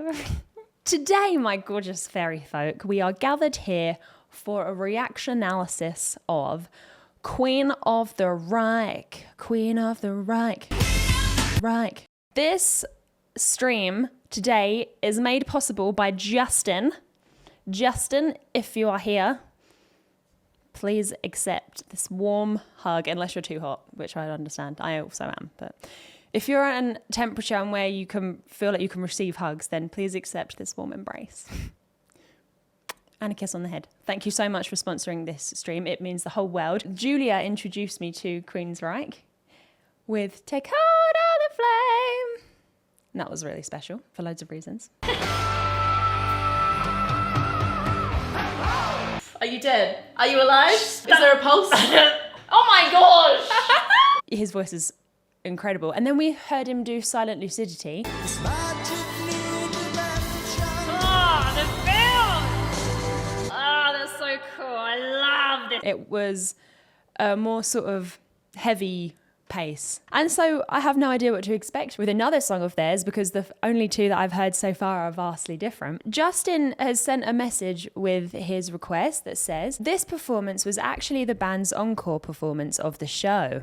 Hello. Today, my gorgeous fairy folk, we are gathered here for a reaction analysis of Queen of the Reich. Queen of the Reich. Reich. This stream today is made possible by Justin. Justin, if you are here, please accept this warm hug, unless you're too hot, which I understand. I also am. But if you're at a temperature where you can feel like you can receive hugs, then please accept this warm embrace. And a kiss on the head. Thank you so much for sponsoring this stream. It means the whole world. Julia introduced me to Queensryche with Take Hold of the Flame. And that was really special for loads of reasons. Are you dead? Are you alive? Is there a pulse? Oh my gosh! His voice is incredible. And then we heard him do Silent Lucidity. Oh, the film! Oh, that's so cool. I love this. It was a more sort of heavy pace. And so I have no idea what to expect with another song of theirs because the only two that I've heard so far are vastly different. Justin has sent a message with his request that says, this performance was actually the band's encore performance of the show.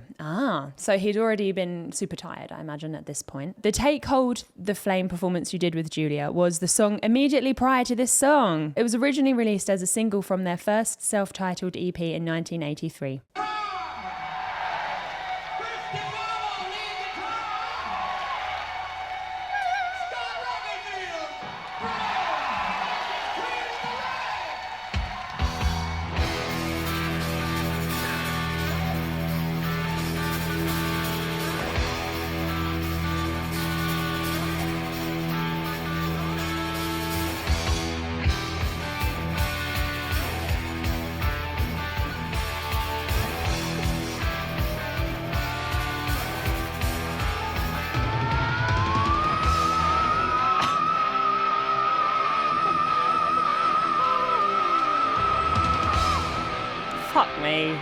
So he'd already been super tired, I imagine, at this point. The Take Hold the Flame performance you did with Julia was the song immediately prior to this song. It was originally released as a single from their first self-titled EP in 1983. Fuck me.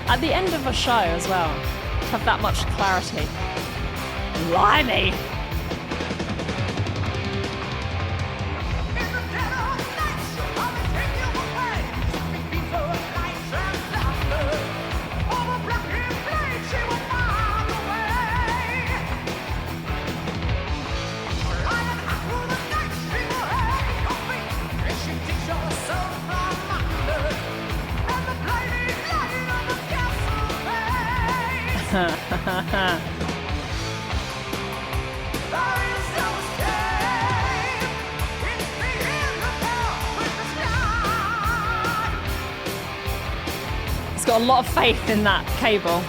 At the end of a show as well, have that much clarity. Blimey. He's got a lot of faith in that cable.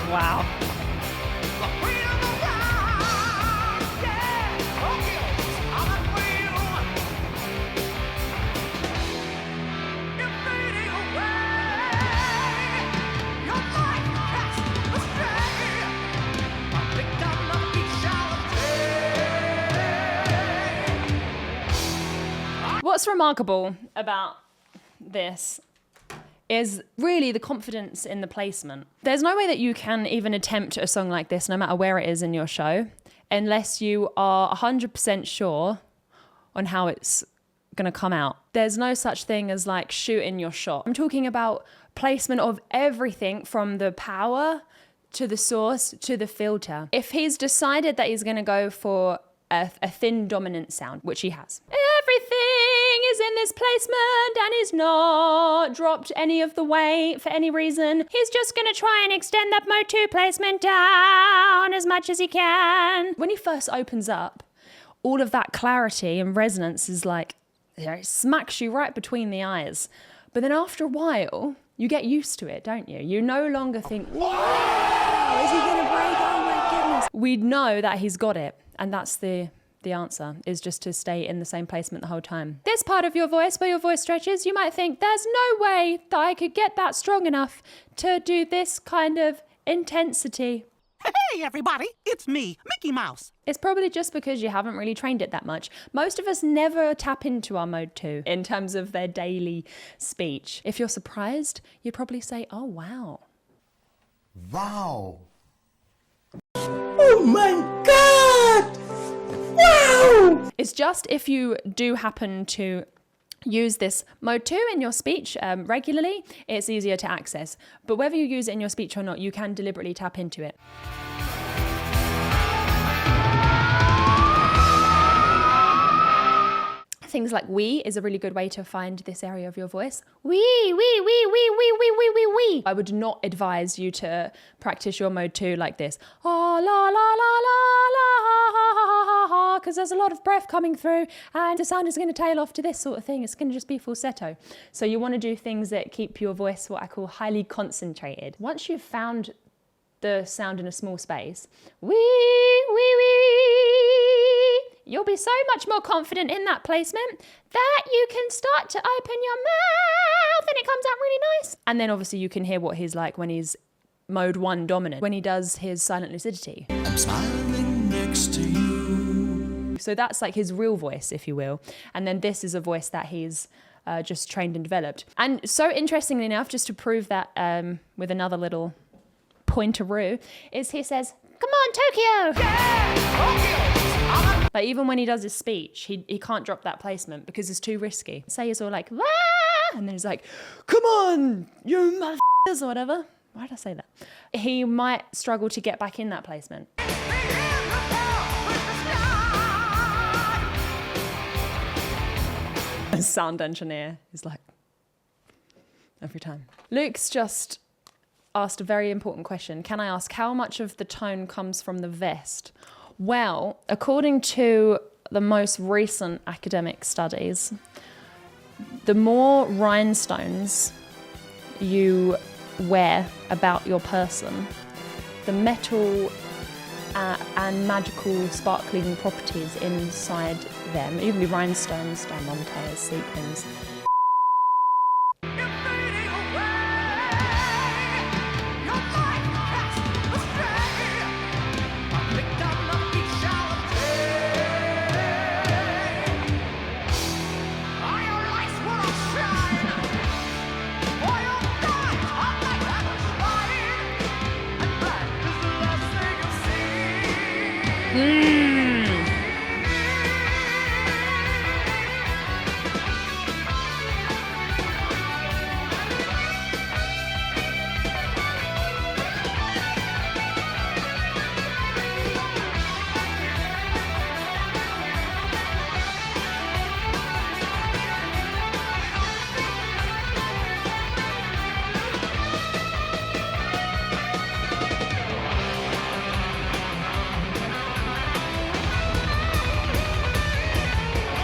Wow. What's remarkable about this is really the confidence in the placement. There's no way that you can even attempt a song like this, no matter where it is in your show, unless you are 100% sure on how it's gonna come out. There's no such thing as like shooting your shot. I'm talking about placement of everything from the power to the source to the filter. If he's decided that he's gonna go for a thin dominant sound, which he has. Everything is in this placement and he's not dropped any of the weight for any reason. He's just gonna try and extend that mode 2 placement down as much as he can. When he first opens up, all of that clarity and resonance is like, it smacks you right between the eyes. But then after a while, you get used to it, don't you? You no longer think, wow, is he gonna break? Oh my goodness. We know that he's got it. And that's the answer, is just to stay in the same placement the whole time. This part of your voice, where your voice stretches, you might think, there's no way that I could get that strong enough to do this kind of intensity. Hey everybody, it's me, Mickey Mouse. It's probably just because you haven't really trained it that much. Most of us never tap into our mode 2 in terms of their daily speech. If you're surprised, you'd probably say, oh, wow. Wow. Oh my God! Wow! It's just if you do happen to use this mode 2 in your speech regularly, it's easier to access. But whether you use it in your speech or not, you can deliberately tap into it. Things like we is a really good way to find this area of your voice. We. I would not advise you to practice your mode 2 like this. Oh, la, la, la, la, la, because there's a lot of breath coming through and the sound is going to tail off to this sort of thing. It's going to just be falsetto. So you want to do things that keep your voice what I call highly concentrated. Once you've found the sound in a small space, you'll be so much more confident in that placement that you can start to open your mouth and it comes out really nice. And then obviously you can hear what he's like when he's mode 1 dominant, when he does his silent lucidity. I'm smiling next to you. So that's like his real voice, if you will. And then this is a voice that he's just trained and developed. And so interestingly enough, just to prove that with another little pointeroo, is he says, come on, Tokyo! Yeah, Tokyo! Like even when he does his speech, he can't drop that placement because it's too risky. Say he's all like, wah! And then he's like, come on, you motherfuckers, or whatever. Why did I say that? He might struggle to get back in that placement. A sound engineer is like, every time. Luke's just asked a very important question. Can I ask how much of the tone comes from the vest? Well, according to the most recent academic studies, the more rhinestones you wear about your person, the metal and magical sparkling properties inside them, it can be rhinestones, diamantes, sequins,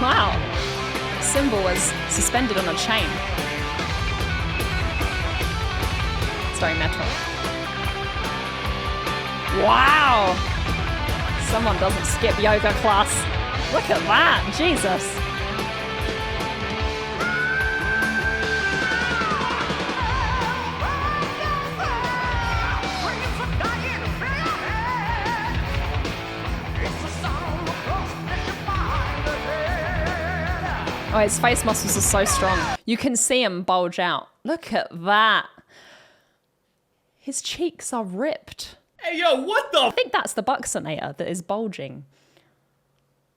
Wow. The cymbal was suspended on a chain. It's very metal. Wow. Someone doesn't skip yoga class. Look at that. Jesus. Oh, his face muscles are so strong. You can see him bulge out. Look at that. His cheeks are ripped. Hey, yo, what the? I think that's the buccinator that is bulging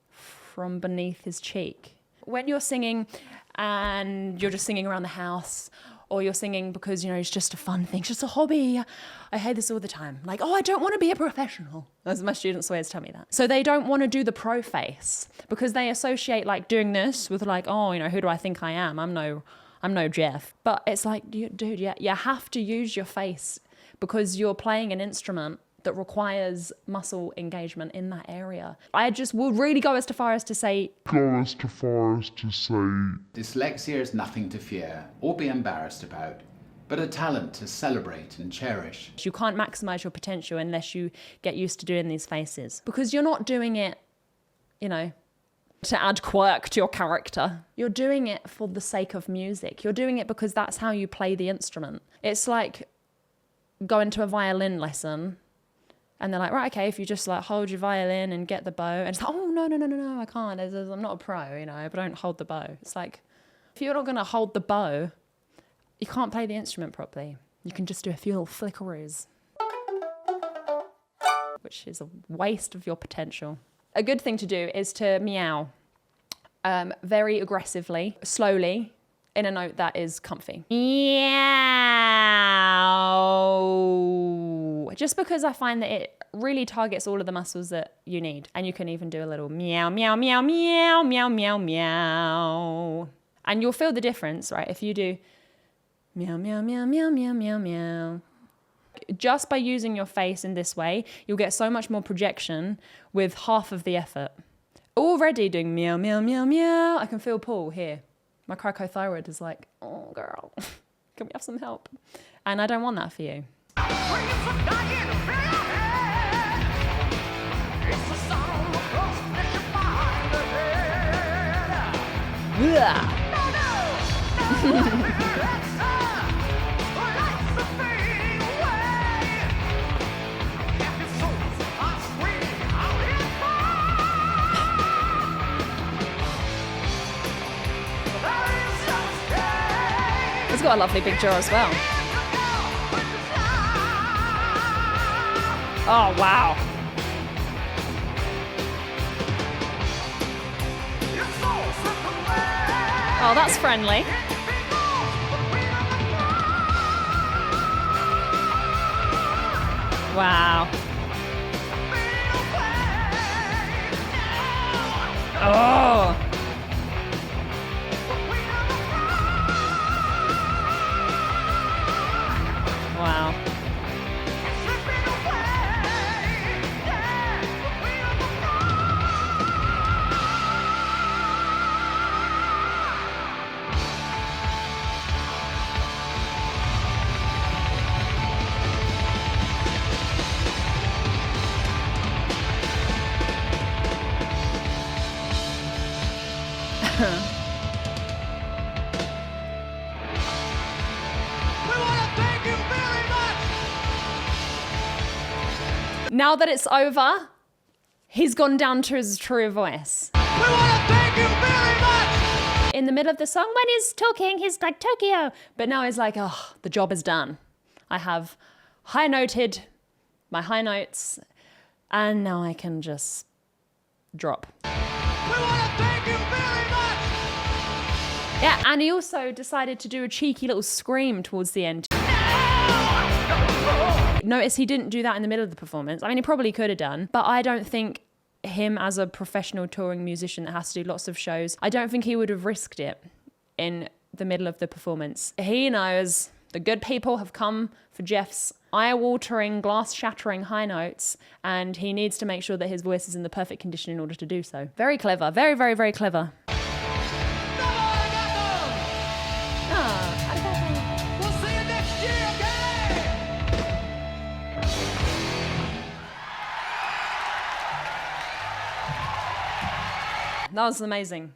from beneath his cheek. When you're singing and you're just singing around the house, or you're singing because, you know, it's just a fun thing, it's just a hobby. I hear this all the time. Like, oh, I don't want to be a professional. As my students always tell me that. So they don't want to do the pro face because they associate like doing this with like, oh, you know, who do I think I am? I'm no Jeff. But it's like, dude, you have to use your face because you're playing an instrument that requires muscle engagement in that area. I just will really go as far as to say... Dyslexia is nothing to fear or be embarrassed about, but a talent to celebrate and cherish. You can't maximize your potential unless you get used to doing these faces. Because you're not doing it, you know, to add quirk to your character. You're doing it for the sake of music. You're doing it because that's how you play the instrument. It's like going to a violin lesson And they're like, right, okay, if you just like hold your violin and get the bow. And it's like, oh, no, I can't. I'm not a pro, you know, but I don't hold the bow. It's like, if you're not going to hold the bow, you can't play the instrument properly. You can just do a few little flickeroos, which is a waste of your potential. A good thing to do is to meow very aggressively, slowly, in a note that is comfy. Meow. Just because I find that it really targets all of the muscles that you need. And you can even do a little meow, meow, meow, meow, meow, meow, meow. And you'll feel the difference, right? If you do meow, meow, meow, meow, meow, meow, meow. Just by using your face in this way, you'll get so much more projection with half of the effort. Already doing meow, meow, meow, meow. I can feel Paul here. My cricothyroid is like, oh, girl, can we have some help? And I don't want that for you. It's got a lovely big jaw as well. Oh, wow. Oh, that's friendly. Wow. Oh. Wow. Now that it's over, he's gone down to his true voice. In the middle of the song, when he's talking, he's like Tokyo. But now he's like, oh, the job is done. I have high noted my high notes, and now I can just drop. Yeah, and he also decided to do a cheeky little scream towards the end. Notice he didn't do that in the middle of the performance. I mean, he probably could have done, but I don't think him as a professional touring musician that has to do lots of shows, I don't think he would have risked it in the middle of the performance. He knows the good people have come for Jeff's eye-watering, glass-shattering high notes, and he needs to make sure that his voice is in the perfect condition in order to do so. Very clever. Very, very, very clever. That was amazing.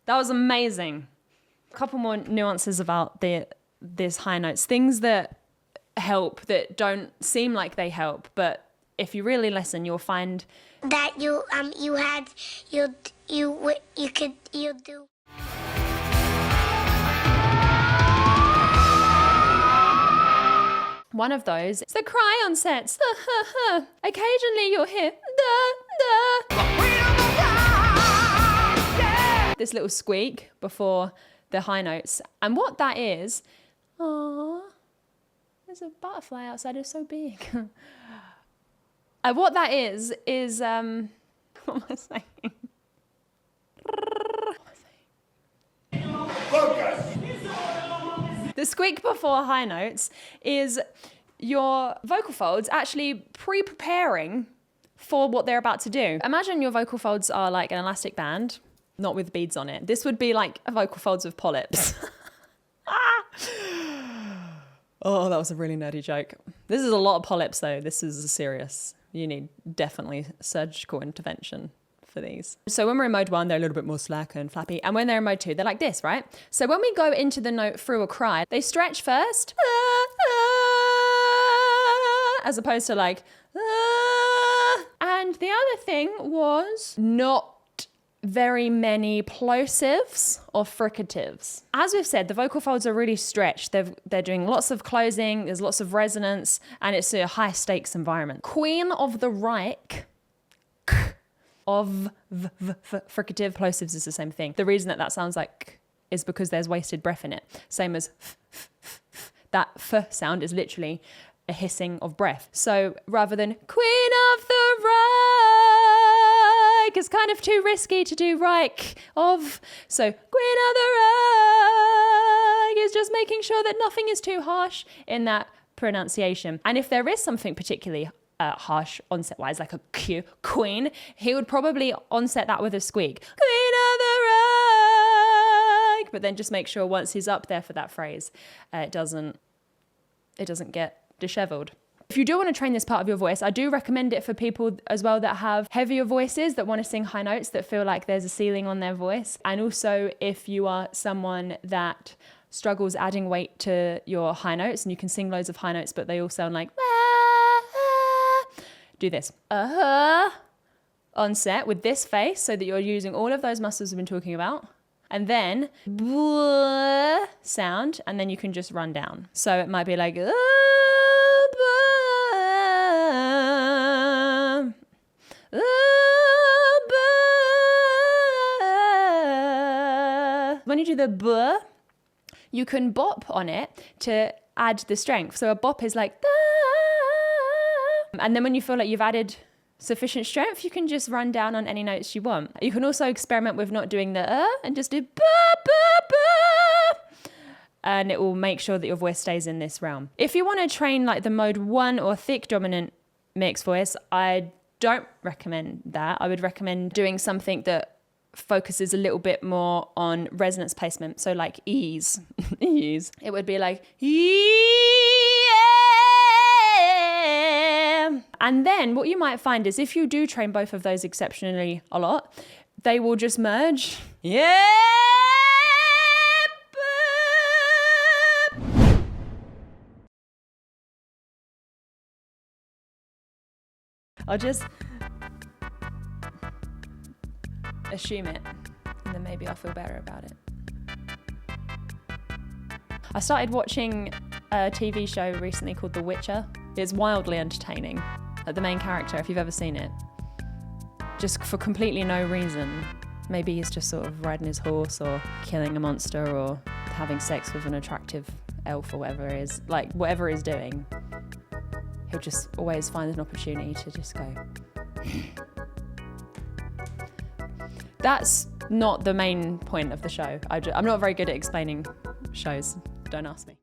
That was amazing. A couple more nuances about these high notes. Things that help, that don't seem like they help, but if you really listen, you'll find that you do. One of those is the cry on sets. Occasionally you'll hear this little squeak before the high notes. And what that is, there's a butterfly outside, it's so big. What that is, what am I saying? The squeak before high notes is your vocal folds actually pre-preparing for what they're about to do. Imagine your vocal folds are like an elastic band, not with beads on it. This would be like a vocal folds with polyps. Oh, that was a really nerdy joke. This is a lot of polyps though. This is serious. You need definitely surgical intervention for these. So when we're in mode 1, they're a little bit more slack and flappy. And when they're in mode 2, they're like this, right? So when we go into the note through a cry, they stretch first. as opposed to like, And the other thing was not very many plosives or fricatives. As we've said, the vocal folds are really stretched. They're doing lots of closing, there's lots of resonance, and it's a high stakes environment. Queen of the Reich, of fricative, plosives is the same thing. The reason that sounds like is because there's wasted breath in it. Same as that f sound is literally a hissing of breath. So rather than Queen of the Reich, it's kind of too risky to do Reich of. So Queen of the Reich is just making sure that nothing is too harsh in that pronunciation. And if there is something particularly harsh onset-wise, like a Q, Queen, he would probably onset that with a squeak. Queen of the Reich! But then just make sure once he's up there for that phrase, it doesn't get disheveled. If you do want to train this part of your voice, I do recommend it for people as well that have heavier voices, that want to sing high notes, that feel like there's a ceiling on their voice. And also if you are someone that struggles adding weight to your high notes and you can sing loads of high notes, but they all sound like, do this. On set with this face so that you're using all of those muscles we've been talking about. And then sound, and then you can just run down. So it might be like, when you do the b, you can bop on it to add the strength. So a bop is like, and then when you feel like you've added sufficient strength, you can just run down on any notes you want. You can also experiment with not doing the and just do ba, ba, ba. And it will make sure that your voice stays in this realm. If you want to train like the mode 1 or thick dominant mixed voice, I don't recommend that. I would recommend doing something that focuses a little bit more on resonance placement. So like ease. Ease. It would be like and then what you might find is if you do train both of those exceptionally a lot, they will just merge. Yeah. I'll just assume it, and then maybe I'll feel better about it. I started watching a TV show recently called The Witcher. It's wildly entertaining. Like the main character, if you've ever seen it, just for completely no reason. Maybe he's just sort of riding his horse or killing a monster or having sex with an attractive elf or whatever it is. Like whatever he's doing, he'll just always find an opportunity to just go. That's not the main point of the show. I'm not very good at explaining shows. Don't ask me.